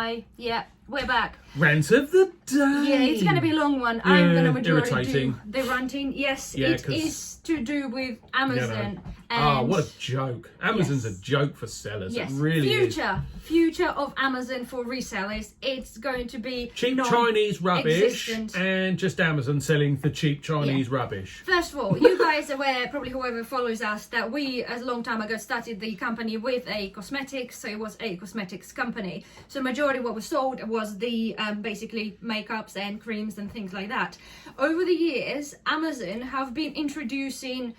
Hi, yeah, we're back. Rant of the day. Yeah, it's going to be a long one. I'm going to majority irritating. do the ranting. Yes, Yeah, it is to do with Amazon. And what a joke. Amazon's Yes. a joke for sellers. yes, It really is. future of Amazon for resellers. It's going to be Cheap Chinese rubbish non-existent. and just Amazon selling the cheap Chinese rubbish. First of all, you guys are aware, probably whoever follows us, that we, as a long time ago, started the company with a cosmetics, so it was a cosmetics company. So majority of what was sold was the basically makeups and creams and things like that. Over the years, Amazon have been introducing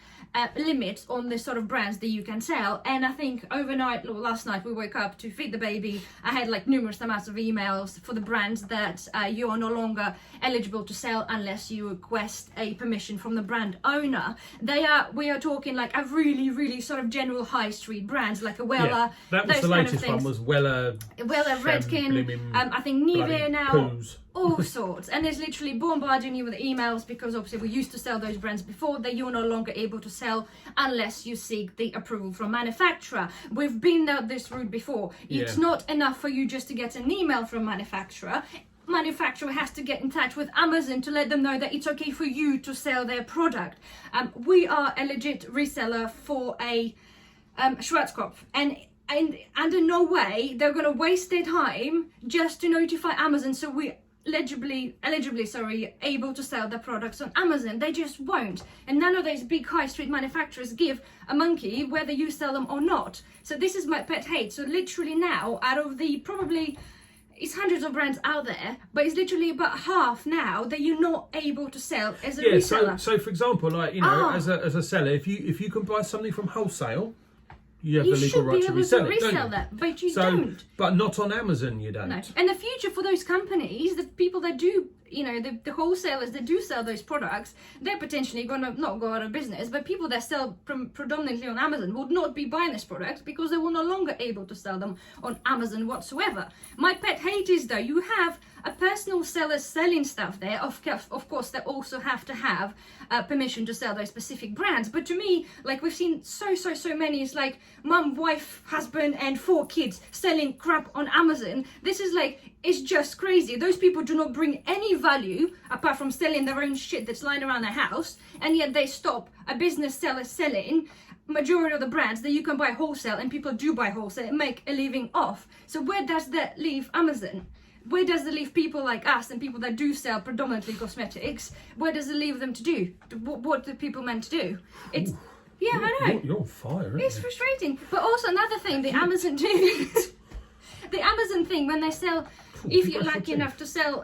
limits on the sort of brands that you can sell, and I think overnight or last night we woke up to feed the baby. I had like numerous amounts of emails for the brands that you are no longer eligible to sell unless you request a permission from the brand owner. We are talking like a really sort of general high street brands like a Wella. That was those the kind of latest one, things. was Wella Redken, blimmin' I think Nivea bloody now. poos. All sorts, and it's literally bombarding you with emails because obviously we used to sell those brands before that you're no longer able to sell unless you seek the approval from manufacturer. We've been down this route before. It's not enough for you just to get an email from manufacturer. Manufacturer has to get in touch with Amazon to let them know that it's okay for you to sell their product. We are a legit reseller for a Schwarzkopf, and under no way they're going to waste their time just to notify Amazon so we eligibly able to sell their products on Amazon. They just won't, and none of those big high street manufacturers give a monkey whether you sell them or not. So this is my pet hate. So literally now, out of the probably it's hundreds of brands out there, but it's literally about half now that you're not able to sell as a reseller. So for example, like, you know, as a seller, if you can buy something from Wholesale, you have the legal right to resell it, don't you? That, but you don't. But not on Amazon, you don't. No. And the future for those companies, the people that do, you know, the wholesalers that do sell those products, they're potentially going to not go out of business, but people that sell predominantly on Amazon would not be buying this product because they were no longer able to sell them on Amazon whatsoever. My pet hate is, though, you have a personal seller selling stuff there. Of course, they also have to have permission to sell those specific brands. But to me, like, we've seen so many, it's like mum, wife, husband, and 4 kids selling crap on Amazon. This is like, it's just crazy. Those people do not bring any value apart from selling their own shit that's lying around their house, and yet they stop a business seller selling majority of the brands that you can buy wholesale, and people do buy wholesale and make a living off. So where does that leave Amazon? Where does it leave people like us and people that do sell predominantly cosmetics? Where does it leave them to do? What do people meant to do? It's I know. You're on fire, aren't It's you? frustrating. But also another thing, the Amazon do. The Amazon thing, when they sell, if you're lucky enough to sell,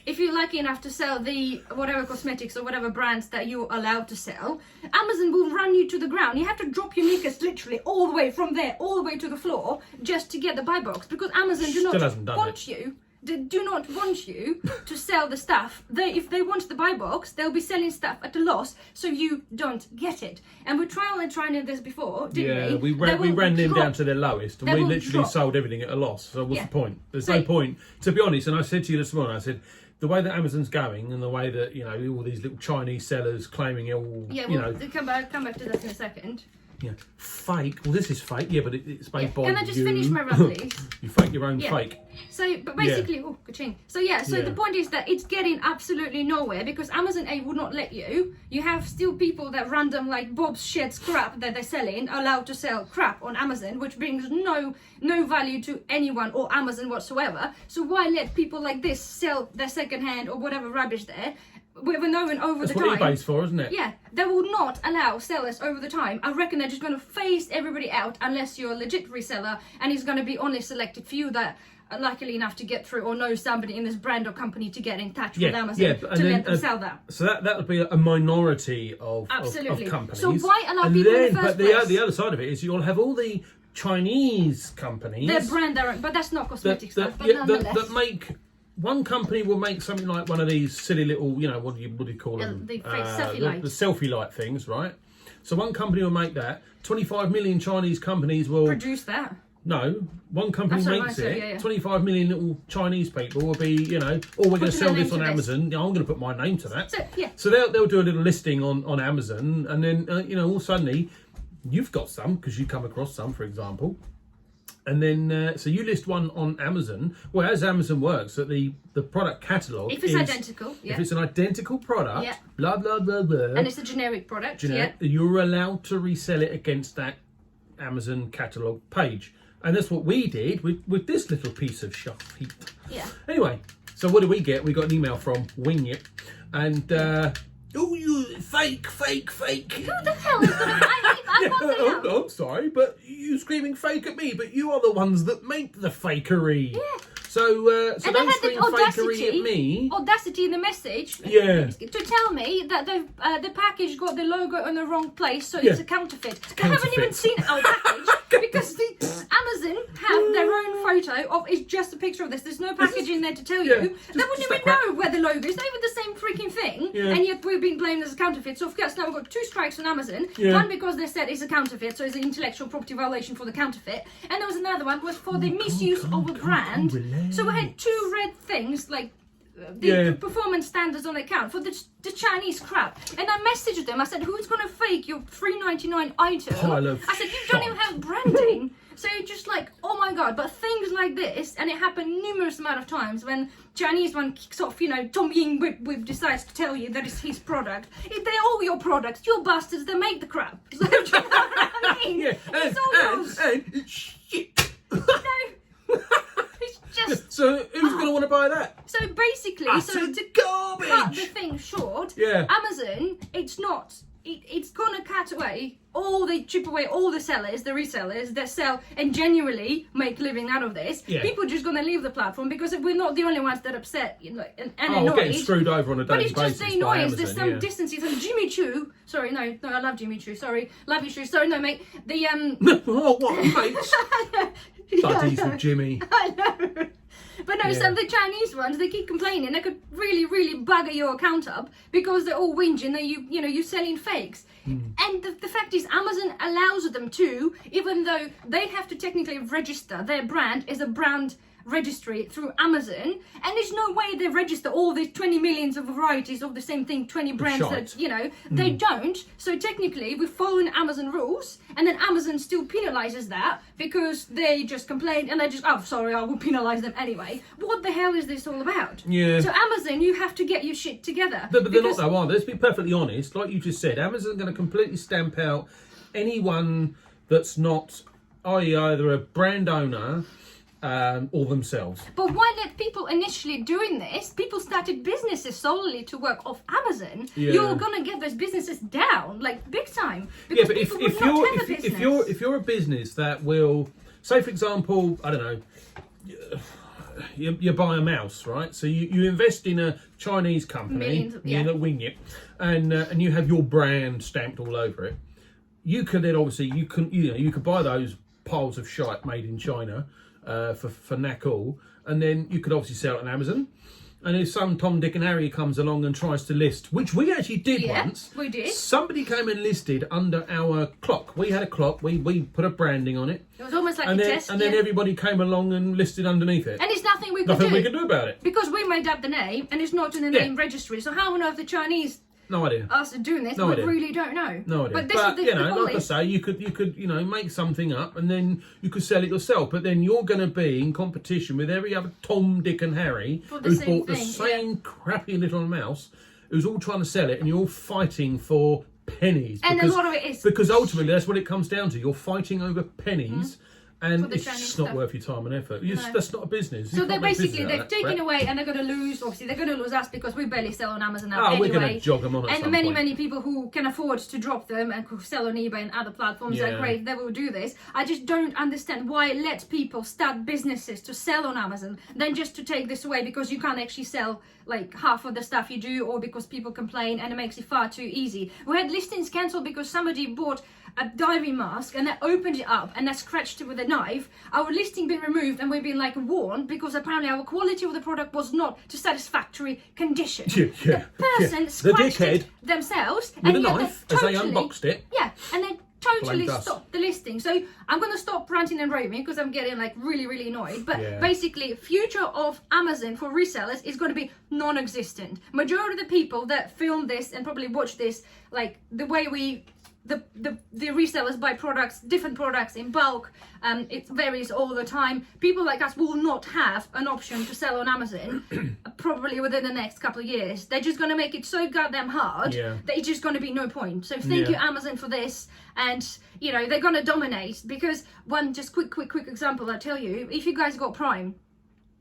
if you're lucky enough to sell the whatever cosmetics or whatever brands that you're allowed to sell, Amazon will run you to the ground. You have to drop your knickers literally all the way from there, all the way to the floor, just to get the buy box, because Amazon do not want you. They do not want you to sell the stuff. If they want the buy box, they'll be selling stuff at a loss, so you don't get it. And we trying this before, didn't we? Yeah, we ran them down to their lowest, and we literally sold everything at a loss. So what's the point? There's no point. To be honest, and I said to you this morning, I said, the way that Amazon's going and the way that, you know, all these little Chinese sellers claiming it all, you know, come back to that in a second. Yeah, fake. Well, this is fake. Yeah, but it's made by you. Can I just finish my run, please? You fake your own fake. So, but basically, ka-ching. So the point is that it's getting absolutely nowhere because Amazon A would not let you. You have still people that random like Bob's Sheds crap that they're selling allowed to sell crap on Amazon, which brings no value to anyone or Amazon whatsoever. So why let people like this sell their secondhand or whatever rubbish there? We're knowing over the time. That's what eBay's for, isn't it? Yeah, they will not allow sellers over the time. I reckon they're just going to phase everybody out unless you're a legit reseller, and it's going to be only selected few that are lucky enough to get through or know somebody in this brand or company to get in touch with Amazon to let them sell that. So that would be a minority of companies. So why allow people in the first place? But the other side of it is you'll have all the Chinese companies. Their brand, but that's not cosmetic stuff. But nonetheless, that make. One company will make something like one of these silly little, you know, what do you call them? The selfie light. The selfie light things, right? So one company will make that. 25 million Chinese companies will produce that. No, one company makes it. Yeah. 25 million little Chinese people will be, you know, we're going to sell this on Amazon. Yeah, I'm going to put my name to that. So they'll do a little listing on Amazon, and then you know, all suddenly you've got some because you come across some, for example. And then, so you list one on Amazon. Well, as Amazon works, that the product catalogue if it's identical, if it's an identical product, blah, blah, blah, blah. And it's a generic product, you're allowed to resell it against that Amazon catalogue page. And that's what we did with this little piece of shit. Yeah. Anyway, so what did we get? We got an email from Wingit. And, oh, you fake. Who the hell is going to... I'm sorry, but you screaming fake at me, but you are the ones that make the fakery. Yeah. So and don't scream fakery at me. Audacity in the message. Yeah. To tell me that the package got the logo in the wrong place, so it's a counterfeit. They haven't even seen our package because Amazon have their own photo of it's just a picture of this. There's no packaging there to tell you. They wouldn't even know where the logo is. Not even the same freaking thing. Yeah. And yet we've been blamed as a counterfeit. So of course now we've got 2 strikes on Amazon. Yeah. One because they said it's a counterfeit, so it's an intellectual property violation for the counterfeit. And there was another one was for the misuse of a brand. So we had 2 red things like the performance standards on account for the Chinese crap. And I messaged them. I said, who's going to fake your $3.99 item? I said, you don't even have branding. So just like, oh my god. But things like this, and it happened numerous amount of times when Chinese one kicks off, Tom Ying Whip decides to tell you that it's his product. They're all your products. You bastards, they make the crap. So, do you know what I mean? Yeah, it's all yours. And it's shit. So who's going to want to buy that? So basically, to garbage. Cut the thing short. Yeah. Amazon, it's not. It's gonna chip away all the sellers, the resellers that sell and genuinely make living out of this. Yeah. People are just gonna leave the platform because we're not the only ones that are upset, and annoyed. We're getting screwed over on a daily basis. But it's just the annoyance. There's some distances. And Jimmy Choo. Sorry, no, I love Jimmy Choo. Sorry, love you, Choo. Sorry, no, mate. The oh, what, mate? Buddies with Jimmy. I know. But no, some of the Chinese ones, they keep complaining. They could really, really bugger your account up because they're all whinging that you're selling fakes. And the fact is, Amazon allows them to, even though they have to technically register their brand as a brand registry through Amazon, and there's no way they register all these 20 millions of varieties of the same thing, 20 brands that they don't. So technically we're following Amazon rules, and then Amazon still penalizes that because they just complained and they just, oh sorry, I will penalize them anyway. What the hell is this all about? Yeah. So Amazon, you have to get your shit together. But they're not though, are they? Let's be perfectly honest, like you just said, Amazon's going to completely stamp out anyone that's not either a brand owner or themselves. But why let people initially doing this? People started businesses solely to work off Amazon. Yeah. You're gonna get those businesses down like big time. Yeah, but if you're a business that will, say for example, I don't know, you buy a mouse, right? So you invest in a Chinese company, Wingit, and you have your brand stamped all over it. You could then obviously you could buy those piles of shite made in China. For knack all, and then you could obviously sell it on Amazon. And if some Tom, Dick and Harry comes along and tries to list, which we actually did once. We did. Somebody came and listed under our clock. We had a clock. We put a branding on it. It was almost like a test. And then everybody came along and listed underneath it. And it's nothing we could do. Nothing we can do about it. Because we made up the name, and it's not in the name registry. So how on earth the Chinese... No idea. Us doing this, we really don't know. No idea. But this is the like I say, you could make something up and then you could sell it yourself. But then you're going to be in competition with every other Tom, Dick, and Harry who's bought the same crappy little mouse, who's all trying to sell it, and you're all fighting for pennies. And a lot of it is because ultimately that's what it comes down to. You're fighting over pennies. And it's just not worth your time and effort. That's not a business. So they've taken away, and they're going to lose. Obviously, they're going to lose us because we barely sell on Amazon now. We're going to jog them on at some point. And many people who can afford to drop them and who sell on eBay and other platforms are great. They will do this. I just don't understand why let people start businesses to sell on Amazon, then just to take this away because you can't actually sell like half of the stuff you do, or because people complain and it makes it far too easy. We had listings cancelled because somebody bought a diving mask and they opened it up and they scratched it with a knife. Our listing been removed and we've been like warned because apparently our quality of the product was not to satisfactory condition. The person scratched it themselves with a knife as they unboxed it. Yeah, and they totally stopped the listing. So I'm going to stop ranting and raving because I'm getting like really, really annoyed. But basically, future of Amazon for resellers is going to be non-existent. Majority of the people that film this and probably watch this, like the way we the resellers buy different products in bulk. It varies all the time. People like us will not have an option to sell on Amazon probably within the next couple of years. They're just going to make it so goddamn hard that it's just going to be no point. So thank you, Amazon, for this. And, you know, they're going to dominate, because one just quick example I'll tell you. If you guys got Prime,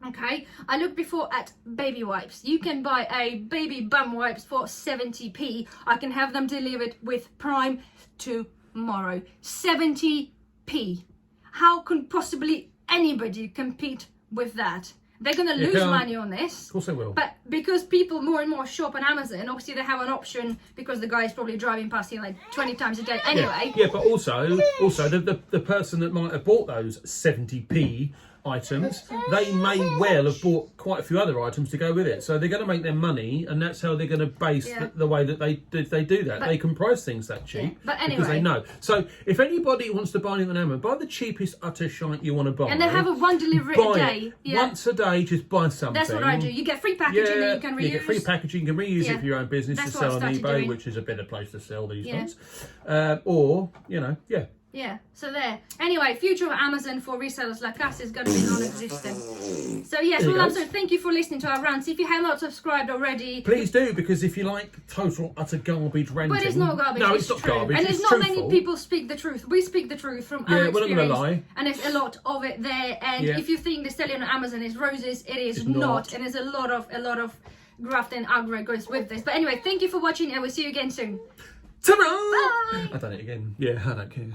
okay, I looked before at baby wipes. You can buy a baby bum wipes for 70p. I can have them delivered with Prime tomorrow. 70p. How can possibly anybody compete with that? They're going to lose money on this. Of course they will. But because people more and more shop on Amazon, obviously they have an option, because the guy is probably driving past here like 20 times a day anyway. Yeah, but also the person that might have bought those 70p items, they may well have bought quite a few other items to go with it. So they're going to make their money, and that's how they're going to base the way that they do that. But they can price things that cheap but anyway, because they know. So if anybody wants to buy anything on Amazon, buy the cheapest utter shite you want to buy. And they have a one delivery a day. Once a day, just buy something. That's what I do. You get free packaging that you can reuse. You get free packaging, you can reuse it for your own business. That's to sell on eBay, doing. which is a better place to sell these days. Or, you know, Yeah, so there. Anyway, future of Amazon for resellers like us is going to be non-existent. So yes, well, so thank you for listening to our rants. If you have not subscribed already, please do, because if you like total utter garbage ranting, but it's not garbage. No, it's not true. garbage. And it's not truthful. many people speak the truth. We speak the truth from our experience. We're not gonna lie. And there's a lot of it there. And if you think the selling on Amazon is roses, it's not. And there's a lot of graft and aggro goes with this. But anyway, thank you for watching, and we'll see you again soon. Ta-ra! Bye. I've done it again. Yeah, I don't care.